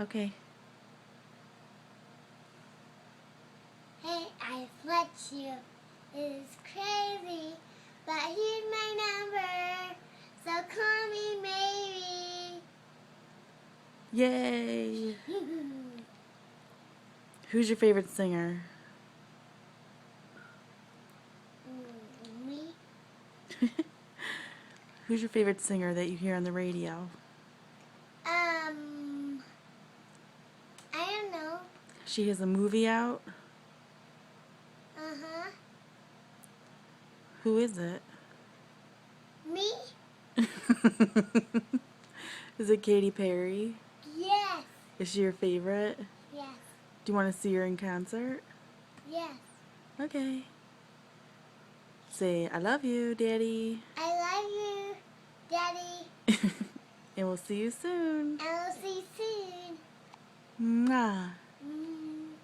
Okay. Hey, I flex you. It is crazy, but here's my number. So call me maybe. Yay! Who's your favorite singer? Me? Who's your favorite singer that you hear on the radio? I don't know. She has a movie out. Uh-huh. Who is it? Me? Is it Katy Perry? Yes. Is she your favorite? Yes. Do you want to see her in concert? Yes. Okay. Say, I love you, Daddy. I love you, Daddy. And we'll see you soon. And we'll see you soon. Mwah. Mm.